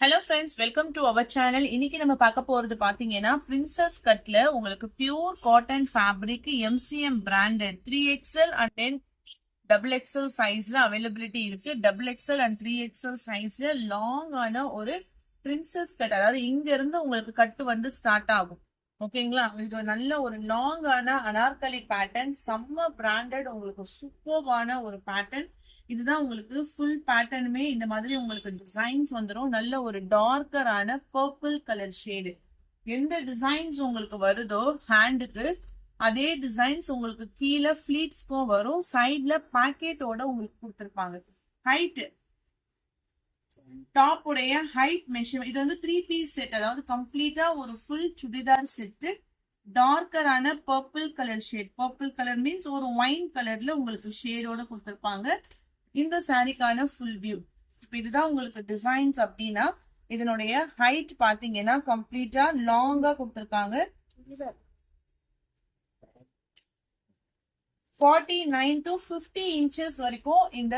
Hello friends, welcome to our channel. இன்னைக்கு நம்ம பார்க்க போறது பாத்தீங்கன்னா பிரின்சஸ் கட்ல உங்களுக்கு pure cotton fabric MCM branded 3XL and then double XL சைஸ்ல அவைலபிலிட்டி இருக்கு. டபுள் எக்ஸ்எல் அண்ட் 3XL சைஸ்ல லாங் ஆன ஒரு பிரின்சஸ் கட், அதாவது இங்க இருந்து உங்களுக்கு கட்டு வந்து ஸ்டார்ட் ஆகும். ஓகேங்களா? இது நல்ல ஒரு லாங் ஆன அனார்கலி பேட்டர்ன், செம்ம பிராண்டட், உங்களுக்கு சூப்பர்வான ஒரு பேட்டர்ன். இதுதான் உங்களுக்கு ஃபுல் பேட்டர்னுமே இந்த மாதிரி உங்களுக்கு டிசைன்ஸ் வந்துடும். நல்ல ஒரு டார்க்கரான பர்பிள் கலர் ஷேடு. எந்த டிசைன்ஸ் உங்களுக்கு வருதோ ஹேண்டுக்கு அதே டிசைன்ஸ் உங்களுக்கு கீழே ஃபிளீட்ஸ்க்கும் வரும். சைட்ல பாக்கெட்டோட உங்களுக்கு கொடுத்துருப்பாங்க. ஹைட், டாப் உடைய ஹைட் மெஷர், இது வந்து 3 பீஸ் செட், அதாவது கம்ப்ளீட்டா ஒரு ஃபுல் சுடிதார் செட்டு. டார்க்கரான purple colour shade, purple colour means ஒரு ஒயின் கலர்ல உங்களுக்கு ஷேடோட கொடுத்துருப்பாங்க. இந்த சாரிக்கான ஃபுல் வியூ. இப்போ இதுதான் உங்களுக்கு டிசைன்ஸ். அப்படின்னா இதனுடைய ஹைட் பாத்தீங்கன்னா கம்ப்ளீட்டா லாங்கா கொடுத்துருக்காங்க. 49 to 50 இன்ச்சஸ் வரைக்கும் இந்த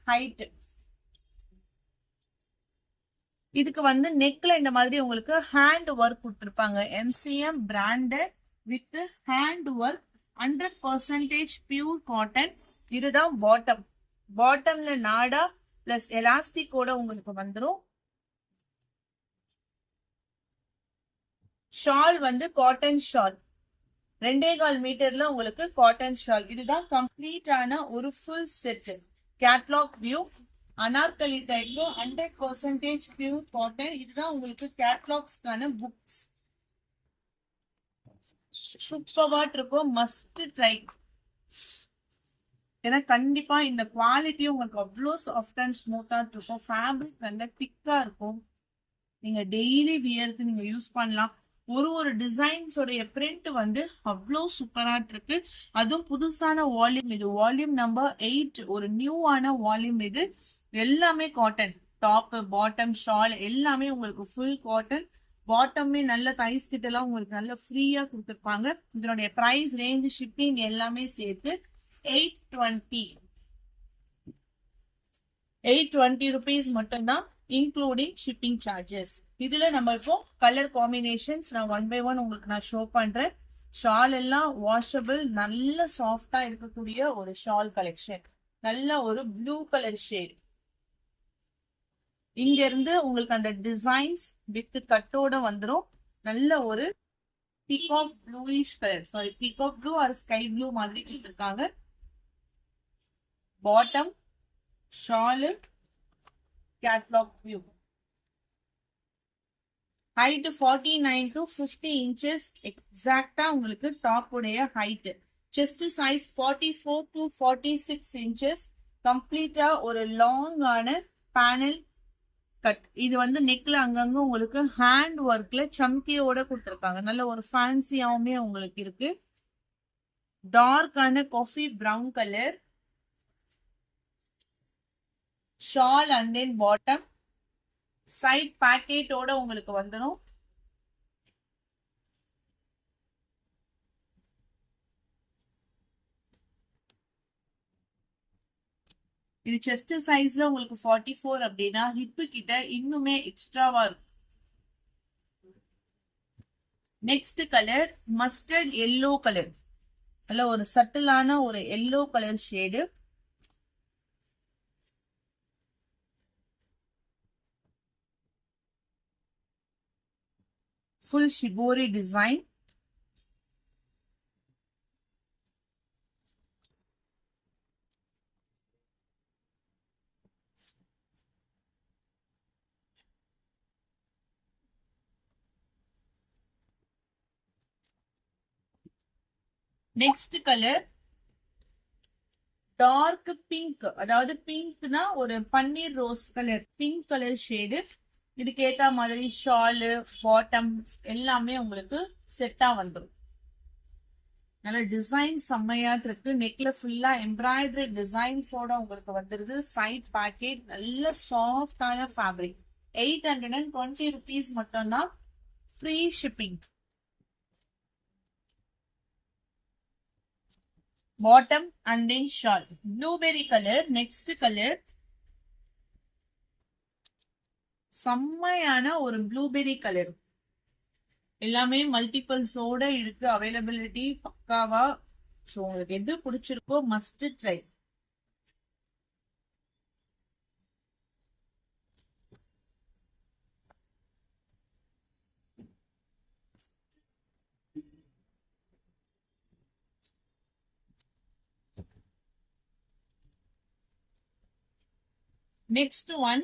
ஹைட். இதுக்கு வந்து நெக்ல இந்த மாதிரி உங்களுக்கு ஹேண்ட் ஒர்க் கொடுத்துருப்பாங்க. MCM branded with hand work, 100% pure cotton. இதுதான் பாட்டம். பாட்டம்ல நாடா பிளஸ் எலாஸ்டிக்கோட உங்களுக்கு வந்துடும். ஷால் வந்து காட்டன் ஷால், 2.25 மீட்டர்ல உங்களுக்கு காட்டன் ஷால். இதுதான் கம்ப்ளீட்டான ஒரு full set. Catalogue view, Anarkali டைப்ல 100% பியூர் காட்டன். இதுதான் உங்களுக்கு கேட்லாக்ஸ்க்கான புக்ஸ். சூப்பர்வா இருக்கும், மஸ்ட் ட்ரை. ஏன்னா கண்டிப்பா இந்த குவாலிட்டி உங்களுக்கு அவ்வளோ சாஃப்ட் அண்ட் ஸ்மூத்தா இருக்கும். ஃபேப்ரிக் நல்ல திக்கா இருக்கும். நீங்க டெய்லி வியருக்கு நீங்க யூஸ் பண்ணலாம். ஒரு டிசைன்ஸோடைய பிரிண்ட் வந்து அவ்வளோ சூப்பரா இருக்கு. அதுவும் புதுசான வால்யூம். இது வால்யூம் நம்பர் 8, ஒரு நியூவான வால்யூம். இது எல்லாமே காட்டன். டாப், பாட்டம், ஷால் எல்லாமே உங்களுக்கு ஃபுல் காட்டன். பாட்டமே நல்ல தைஸ் கிட்ட எல்லாம் உங்களுக்கு நல்ல ஃப்ரீயா கொடுத்துருப்பாங்க. இதனுடைய பிரைஸ் ரேஞ்ச், ஷிப்பிங் எல்லாமே சேர்த்து 820 rupees மட்டும்தான், இன்க்ளூடிங் ஷிப்பிங் சார்ஜஸ். இதுல நம்ம இப்போ கலர் காம்பினேஷன்ஸ் நான் 1 by 1 உங்களுக்கு நான் ஷோ பண்றேன். ஷால் எல்லாம் வாஷபிள், நல்ல சாஃப்டா இருக்கக்கூடிய ஒரு ஷால் கலெக்ஷன். நல்ல ஒரு ப்ளூ கலர் ஷேட். இங்க இருந்து உங்களுக்கு அந்த டிசைன்ஸ் வித் கட்டோட வந்துடும். நல்ல ஒரு peacock bluish colour, sorry peacock blue or sky blue மாதிரி கொடுத்துருக்காங்க. Bottom, shawl, catalogue view. Height 49 to 50 inches எக்ஸாக்டா உங்களுக்கு டாப் உடைய height. Chest size 44 to 46 inches. கம்ப்ளீட்டா ஒரு லாங் ஆன பேனல் கட். இது வந்து நெக்ல அங்கங்க உங்களுக்கு ஹேண்ட் ஒர்க்ல சம்கியோட கொடுத்துருக்காங்க. நல்ல ஒரு ஃபேன்சியாவுமே உங்களுக்கு இருக்கு. டார்க்கான coffee brown colour shawl and then bottom. Side பாக்கெட்டோட உங்களுக்கு வந்துடும். இது செஸ்ட் சைஸ்ல உங்களுக்கு 44 அப்படின்னா ஹிப்பு கிட்ட இன்னுமே எக்ஸ்ட்ராவா இருக்கும். Next colour mustard yellow colour. நல்ல ஒரு சட்டிலான ஒரு yellow colour shade. Full shibori design. Next colour dark pink, அதாவது பிங்க்னா ஒரு பன்னீர் rose colour, pink colour shade. இதுக்கு ஏத்த மாதிரி ஷாலு, பாட்டம் எல்லாமே உங்களுக்கு செட்டா வந்துடும். நல்ல டிசைன் செம்மையா இருக்கு. நெக்ல ஃபுல்லா எம்ப்ராய்டரி டிசைன்ஸோட உங்களுக்கு வந்துருது. சைட் பாக்கெட், நல்ல சாஃப்டான ஃபேப்ரிக். 820 rupees மட்டும்தான், free shipping. Bottom and then shawl. Blueberry color. Next color செம்மையான ஒரு ப்ளூபெர்ரி கலர். எல்லாமே மல்டிபிள்ஸோட இருக்கு. அவைலபிலிட்டி பக்காவா. ஸோ உங்களுக்கு எது பிடிச்சிருக்கோ மஸ்ட் ட்ரை. நெக்ஸ்ட் ஒன்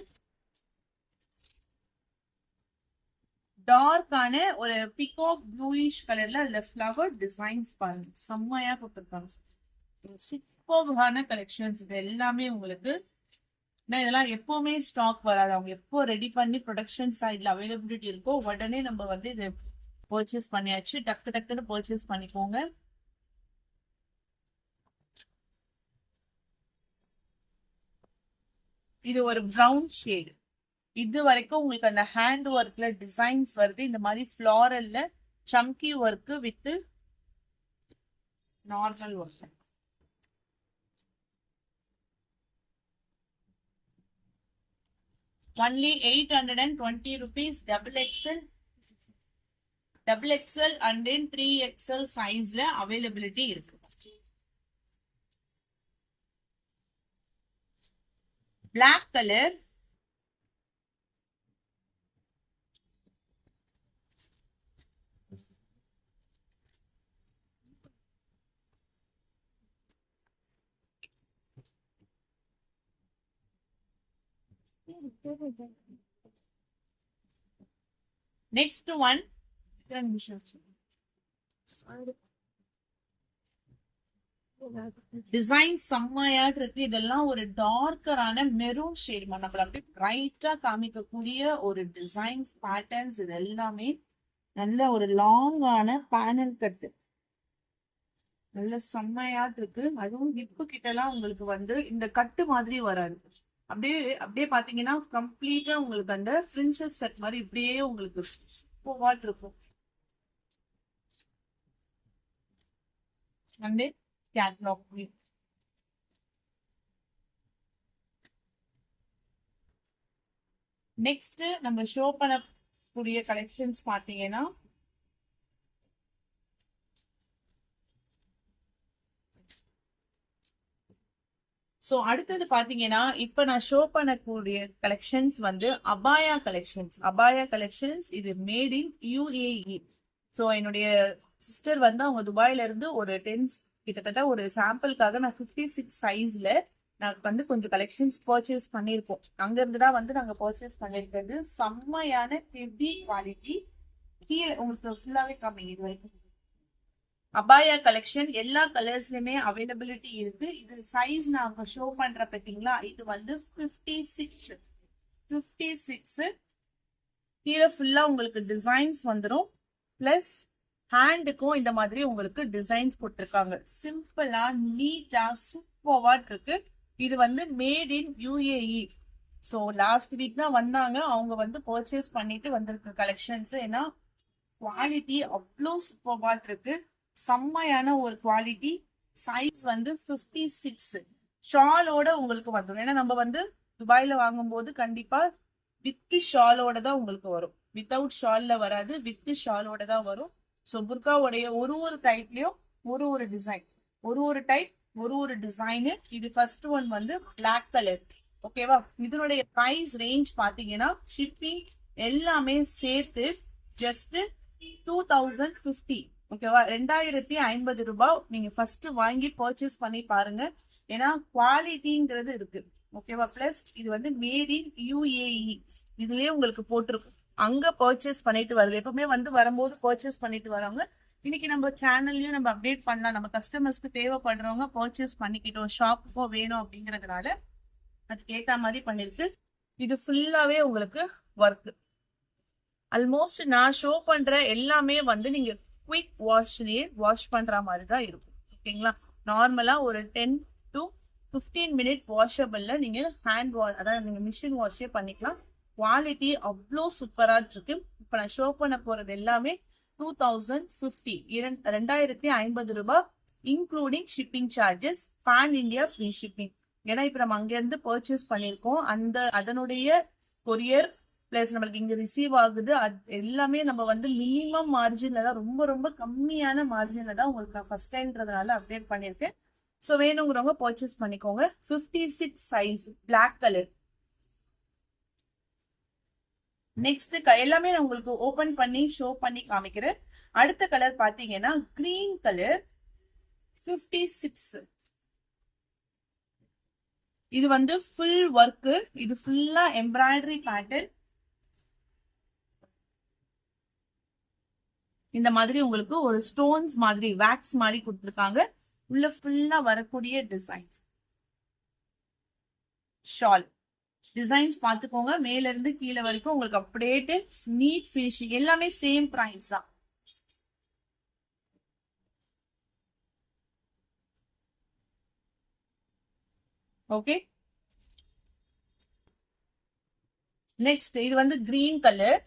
டார்க்கான ஒரு பிகாக் ப்ளூயிஷ் கலர்ல அதுல ஃப்ளவர் டிசைன்ஸ் பாருங்க, செம்மையா கொடுத்துருக்காங்க. சூப்பர்வான கலெக்ஷன்ஸ் இது எல்லாமே உங்களுக்கு. இதெல்லாம் எப்பவுமே ஸ்டாக் வராது. அவங்க எப்போ ரெடி பண்ணி ப்ரொடக்ஷன் சைட்ல அவைலபிலிட்டி இருக்கோ உடனே நம்ம வந்து இது பர்ச்சேஸ் பண்ணியாச்சு. டக்கு டக்குன்னு பர்ச்சேஸ் பண்ணிக்கோங்க. இது ஒரு ப்ரௌன் ஷேடு. இது வரைக்கும் உங்களுக்கு அந்த ஹேண்ட் ஒர்க்ல டிசைன்ஸ் வருது. இந்த மாதிரி ஃப்ளாரல்ல சம்கி work with normal work. Only 820 rupees. Double XL and then 3XL சைஸ்ல அவைலபிலிட்டி இருக்கு. Black colour. Next one design செம்மையா இருக்கு. இதெல்லாம் ஒரு டார்க்கரான மெரூன் ஷேட். நம்மள அப்படியே பிரைட்டா காமிக்கக்கூடிய ஒரு டிசைன்ஸ் பேட்டர்ன்ஸ். இது எல்லாமே நல்ல ஒரு லாங்கான பேனல் கட்டு, நல்ல செம்மையா இருக்கு. அதுவும் ஹிப்பு கிட்ட எல்லாம் உங்களுக்கு வந்து இந்த கட்டு மாதிரி வராது. அப்படியே அப்படியே பாத்தீங்கன்னா கம்ப்ளீட்டா உங்களுக்கு அந்த பிரின்சஸ் கட் மாதிரி இப்படியே உங்களுக்கு சூப்பரா இருக்கும். வந்து கேட்லாக். நெக்ஸ்ட் நம்ம ஷோ பண்ணக்கூடிய கலெக்ஷன்ஸ் பாத்தீங்கன்னா ஸோ அடுத்தது பாத்தீங்கன்னா இப்ப நான் ஷோ பண்ணக்கூடிய கலெக்ஷன்ஸ் வந்து அபாயா கலெக்ஷன்ஸ். அபாயா கலெக்ஷன்ஸ் இது மேட் இன் UAE. ஸோ என்னுடைய சிஸ்டர் வந்து அவங்க துபாயில இருந்து ஒரு 10 கிட்டத்தட்ட ஒரு சாம்பிளுக்காக நான் 56 சைஸ்ல நாங்க வந்து கொஞ்சம் கலெக்ஷன்ஸ் பர்ச்சேஸ் பண்ணிருக்கோம். அங்க இருந்துதான் வந்து நாங்க பர்ச்சேஸ் பண்ணிருக்கிறது. செம்மையான ஹெவி குவாலிட்டி. கீழே உங்களுக்கு ஃபுல்லாவே காமிங்க. இது வரைக்கும் அபாயா கலெக்ஷன் எல்லா கலர்ஸ்லயுமே அவைலபிலிட்டி இருக்கு. இது சைஸ் நாங்க ஷோ பண்ற பாத்தீங்களா, இது வந்து 56. கீழே ஃபுல்லா உங்களுக்கு டிசைன்ஸ் வந்துடும். பிளஸ் ஹேண்டுக்கும் இந்த மாதிரி உங்களுக்கு டிசைன்ஸ் கொடுத்துருக்காங்க. சிம்பிளா நீட்டா சூப்பர்வா இருக்கு. இது வந்து made in UAE. So last week தான் வந்தாங்க. அவங்க வந்து பர்ச்சேஸ் பண்ணிட்டு வந்திருக்கு கலெக்ஷன்ஸ். ஏன்னா குவாலிட்டி அவ்வளோ சூப்பர்வா இருக்கு. செம்மையான ஒரு குவாலிட்டி. சைஸ் வந்து 56. ஷாலோட உங்களுக்கு வந்துடும். ஏன்னா நம்ம வந்து துபாயில வாங்கும்போது கண்டிப்பா வித் ஷாலோட தான் உங்களுக்கு வரும். வித்தவுட் ஷால்ல வராது, வித் ஷாலோட தான் வரும். ஸோ புர்காவுடைய ஒரு டைப்லயும் ஒரு டிசைன், ஒரு டைப் ஒரு டிசைனு. இது ஃபர்ஸ்ட் ஒன் வந்து பிளாக் கலர். ஓகேவா? இதனுடைய பிரைஸ் ரேஞ்ச் பாத்தீங்கன்னா ஷிப்பிங் எல்லாமே சேர்த்து ஜஸ்ட் 2050. ஓகேவா? 2050 ரூபாய். நீங்க ஃபர்ஸ்ட் வாங்கி பர்ச்சேஸ் பண்ணி பாருங்க. ஏன்னா குவாலிட்டிங்கிறது இருக்கு. ஓகேவா? பிளஸ் இது வந்து மேட் இன் UAE. இதுலயே உங்களுக்கு போட்டிருக்கும். அங்க பர்ச்சேஸ் பண்ணிட்டு வருது. எப்பவுமே வந்து வரும்போது பர்ச்சேஸ் பண்ணிட்டு வராங்க. இன்னைக்கு நம்ம சேனல்லையும் நம்ம அப்டேட் பண்ணலாம். நம்ம கஸ்டமர்ஸ்க்கு தேவைப்படுறவங்க பர்ச்சேஸ் பண்ணிக்கிட்டோம், ஷாப்புக்கோ வேணும் அப்படிங்கறதுனால அதுக்கு ஏத்த மாதிரி பண்ணிருக்கு. இது ஃபுல்லாவே உங்களுக்கு ஒர்க். ஆல்மோஸ்ட் நான் ஷோ பண்ற எல்லாமே வந்து நீங்க குவிக் வாஷ்லயே வாஷ் பண்ற மாதிரி தான் இருக்கும். ஓகேங்களா? நார்மலா ஒரு 10 to 15 மினிட் வாஷபிள்ல நீங்க ஹேண்ட் வாஷ், அதாவது நீங்க மிஷின் வாஷே பண்ணிக்கலாம். குவாலிட்டி அவ்வளோ சூப்பரா இருக்கு. இப்ப நான் ஷோ பண்ண போறது எல்லாமே 2050, 2050 ரூபாய், including shipping charges, pan India free shipping. ஏன்னா இப்ப நம்ம அங்க இருந்து பர்ச்சேஸ் பண்ணிருக்கோம். அதனுடைய கொரியர் பிளஸ் நம்மளுக்கு இங்க ரிசீவ் ஆகுது, அது எல்லாமே நம்ம வந்து மினிமம் மார்ஜின்ல தான், ரொம்ப ரொம்ப கம்மியான மார்ஜின்ல தான் உங்களுக்கு நான் ஃபர்ஸ்ட் டைம்ன்றதுனால அப்டேட் பண்ணியிருக்கேன். ஸோ வேணுங்கிறவங்க பர்ச்சேஸ் பண்ணிக்கோங்க. 56 சைஸ் பிளாக் கலர். நெக்ஸ்ட் எல்லாமே நான் உங்களுக்கு ஓபன் பண்ணி ஷோ பண்ணி காமிக்கிறேன். அடுத்த கலர் பாத்தீங்கன்னா கிரீன் கலர் 56. இது வந்து ஃபுல் ஒர்க், இது ஃபுல்லா எம்ப்ராய்டரி பேட்டர்ன். இந்த மாதிரி உங்களுக்கு ஒரு ஸ்டோன்ஸ் மாதிரி வேக்ஸ் மாதிரி கொடுத்துருக்காங்க. உள்ள ஃபுல்லா வரக்கூடிய டிசைன். ஷால் டிசைன்ஸ் பார்த்துக்கோங்க, மேல இருந்து கீழே வரைக்கும் உங்களுக்கு அப்படியே நீட் ஃபினிஷிங். எல்லாமே சேம் பிரைஸ் தான். ஓகே, நெக்ஸ்ட் இது வந்து green colour,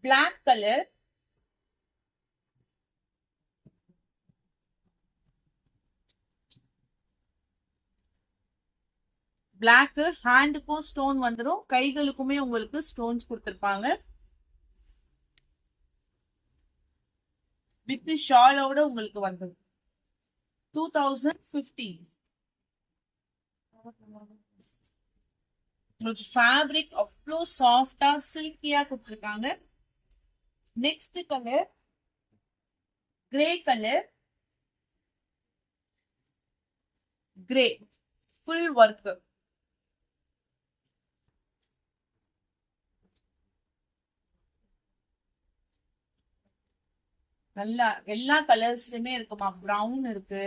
black colour, black. ஹேண்டுக்கும் ஸ்டோன் வந்துடும், கைகளுக்குமே உங்களுக்கு ஸ்டோன்ஸ் கொடுத்துருப்பாங்க. வித் ஷாலோட உங்களுக்கு வந்துடும். 2050. உங்களுக்கு ஃபேப்ரிக் அவ்வளோ சாஃப்டா சில்கியா கொடுத்துருக்காங்க. Next colour grey colour, grey full work. நல்லா எல்லா கலர்ஸ்லயுமே இருக்குமா. ப்ரௌன் இருக்கு,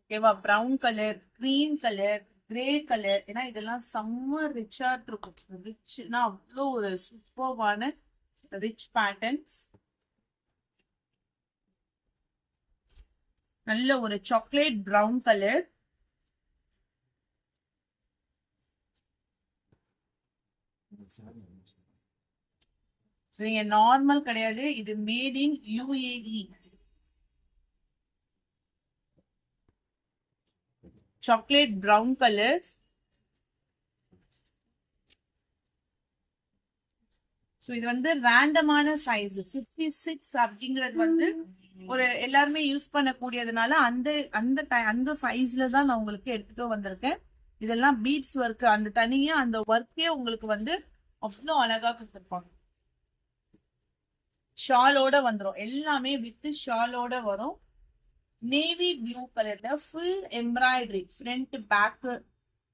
ஓகேவா, brown colour, green colour, grey colour. ஏன்னா இதெல்லாம் செம்ம ரிச்சா இருக்கும். ரிச்னா அவ்வளோ ஒரு சூப்பர்வான ரிச் பேட்டர்ன்ஸ். நல்ல ஒரு சாக்லேட் ப்ரௌன் கலர், நீங்க நார்மல் கிடையாது, இது made in UAE. Chocolate brown colour. So இது வந்து ரேண்டமான சைஸ் 56 அப்படிங்கிறது வந்து ஒரு எல்லாருமே யூஸ் பண்ணக்கூடியதுனால அந்த சைஸ்ல தான் நான் உங்களுக்கு எடுத்துட்டு வந்திருக்கேன். இதெல்லாம் பீட்ஸ் ஒர்க், அந்த தனியா அந்த ஒர்க்கே உங்களுக்கு வந்து அவ்வளோ அழகா கொடுத்துருப்பாங்க. ஷாலோட வந்துடும், எல்லாமே வித் ஷாலோட வரும். நேவி ப்ளூ கலர்ல ஃபுல் எம்ப்ராய்டரி, ஃப்ரண்ட் பேக்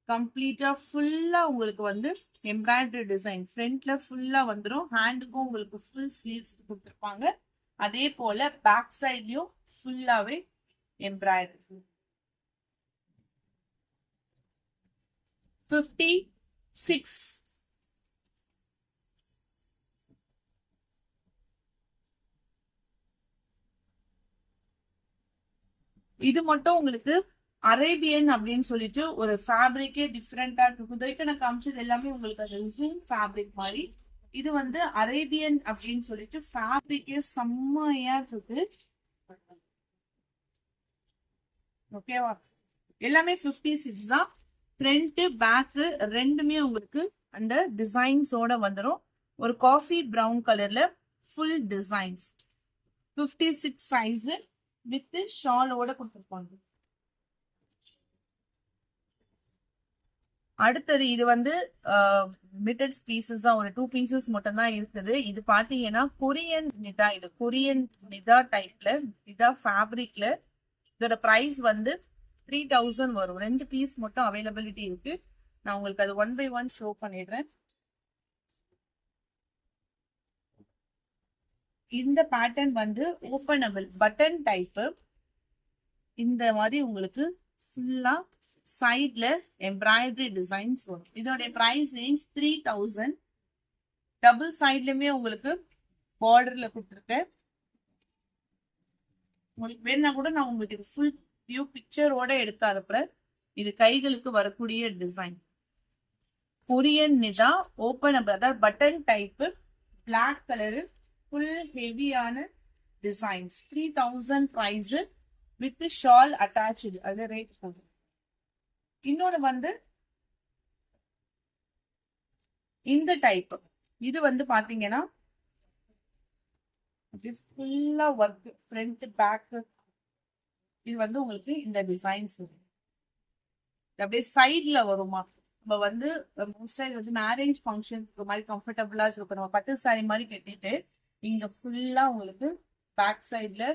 கம்ப்ளீட்டா ஃபுல்லா உங்களுக்கு வந்து எம்ப்ராய்டரி டிசைன். ஃப்ரண்ட்ல ஃபுல்லா வந்துடும், ஹேண்டுக்கும் உங்களுக்கு ஃபுல் ஸ்லீவ்ஸ் கொடுத்துருப்பாங்க. அதே போல பேக் சைட்லயும் ஃபுல்லாவே எம்ப்ராய்டரி. 56. இது மட்டும் உங்களுக்கு அரேபியன் அப்படின்னு சொல்லிட்டு ஒரு ஃபேப்ரிக்கே டிஃப்ரெண்டா இருக்கும். இது வரைக்கும் நான் காமிச்சது எல்லாமே உங்களுக்கு ரெஸ்யூம் ஃபேப்ரிக் மாதிரி. இது வந்து அரேபியன் அப்படின்னு சொல்லிட்டு ஃபேப்ரிக்கே செம்மையா இருக்கு. ஓகேவா, எல்லாமே 56 தான். ஃப்ரண்ட் பேக் ரெண்டுமே உங்களுக்கு அந்த டிசைன்ஸோட வந்துடும். ஒரு காஃபி ப்ரௌன் கலர்ல ஃபுல் டிசைன்ஸ். 56 சைஸ் வித் ஷாலோட கொடுத்துருப்பாங்க. அடுத்தது இது வந்து மிட்டட் பீசஸ் தான், ஒரு 2 பீசஸ் மட்டும் தான் இருக்குது. இது பாத்தீங்கன்னா கொரியன் நிதா, இது கொரியன் நிதா டைப்ல, நிதா ஃபேப்ரிக்ல. இதோட பிரைஸ் வந்து 3000 வரும். 2 பீஸ் மட்டும் அவைலபிலிட்டி இருக்கு. நான் உங்களுக்கு அது 1 by 1 ஷோ பண்ணிடுறேன். இந்த பேட்டர்ன் வந்து ஓபனபிள் பட்டன் டைப். இந்த மாதிரி உங்களுக்கு ஃபுல்லா சைட்ல எம்ப்ராய்டரி டிசைன்ஸ் வரும். இதோட பிரைஸ் ரேஞ்ச் 3000. டபுள் சைட்லயுமே உங்களுக்கு பார்டர்ல கொடுத்துருக்கேன். உங்களுக்கு வேணா கூட நான் உங்களுக்கு இது ஃபுல் வியூ பிக்சரோட எடுத்து அனுப்புறேன். இது கைகளுக்கு வரக்கூடிய டிசைன். கொரியன் நிதா ஓபனபிள், அதாவது button type, black colour, full ஹெவியான designs. 3000 price with shawl attach. அது ரேட் போகும். இன்னொன்னு வந்து இந்த டைப். இது வந்து பாத்தீங்கன்னா ஃபுல்லா ஒர்க், ஃப்ரண்ட் பேக். இது வந்து உங்களுக்கு இந்த டிசைன்ஸ் அப்படியே சைட்ல வருமா. நம்ம வந்து மோஸ்டா வந்து மேரேஜ் ஃபங்க்ஷனுக்கு மாதிரி கம்ஃபர்டபுளா இருக்கும். நம்ம பட்டு சாரி மாதிரி கட்டிட்டு இங்க ஃபுல்லா உங்களுக்கு பேக் சைட்ல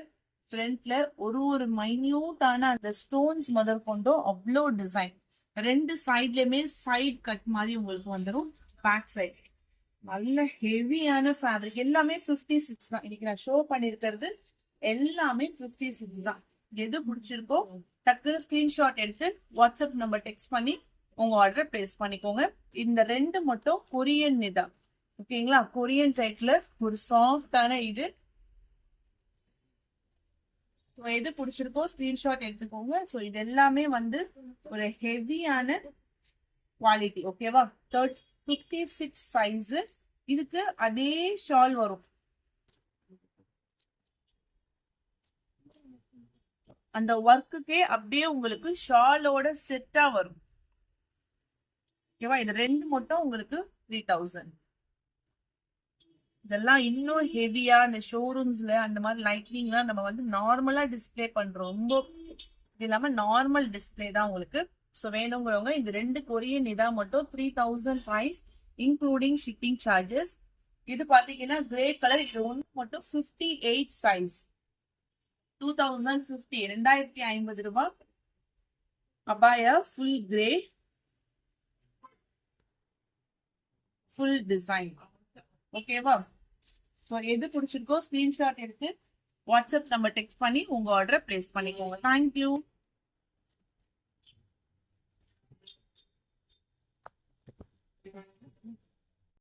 ஃப்ரண்ட்ல ஒரு மைன்யூட்டான அந்த ஸ்டோன்ஸ் முதல் கொண்டும் அவ்வளோ டிசைன். ரெண்டு சைட்லயுமே சைட் கட் மாதிரி உங்களுக்கு வந்துடும். பேக் சைட் நல்ல ஹெவியான ஃபேப்ரிக். எல்லாமே 56 தான். இன்னைக்கு நான் ஷோ பண்ணிருக்கிறது எல்லாமே 56 தான். எது பிடிச்சிருக்கோ டக்குனு ஸ்கிரீன்ஷாட் எடுத்து வாட்ஸ்அப் நம்பர் டெக்ஸ்ட் பண்ணி உங்க ஆர்டர் பிளேஸ் பண்ணிக்கோங்க. இந்த ரெண்டு மட்டும் கொரியன் நிதா, ஓகேங்களா? கொரியன் டைப்ல ஒரு சாஃப்டான இது. எது பிடிச்சிருக்கோ ஸ்கிரீன்ஷாட் எடுத்துக்கோங்க. ஸோ இது எல்லாமே வந்து ஒரு ஹெவியான குவாலிட்டி, ஓகேவா? 56 சைஸ். இதுக்கு அதே ஷால் வரும். அந்த ஒர்க்குக்கே அப்படியே உங்களுக்கு ஷாலோட செட்டா வரும், ஓகேவா? இது ரெண்டு மட்டும் உங்களுக்கு 3000. இதெல்லாம் இன்னும் ஹெவியா இந்த ஷோரூம்ஸ்ல அந்த மாதிரி லைட்னிங்லாம் நம்ம வந்து நார்மலா டிஸ்பிளே பண்றோம். ரொம்ப இது இல்லாம நார்மல் டிஸ்பிளே தான் உங்களுக்கு. ஸோ வேணுங்கிறவங்க இந்த ரெண்டு கொரியன் இதா மட்டும் 3000 பிரைஸ் இன்க்ளூடிங் ஷிப்பிங் சார்ஜஸ். இது பாத்தீங்கன்னா கிரே கலர். இது ஒன்று மட்டும் 58 சைஸ் 2050, 2050 ரூபாய். அபாயா ஃபுல் கிரே, ஃபுல் டிசைன், ஓகேவா? ஸோ எது பிடிச்சிருக்கோ ஸ்கிரீன்ஷாட் எடுத்து வாட்ஸ்அப் நம்பர் டெக்ஸ்ட் பண்ணி உங்க ஆர்டரை பிளேஸ் பண்ணிக்கோங்க. தேங்க்யூ.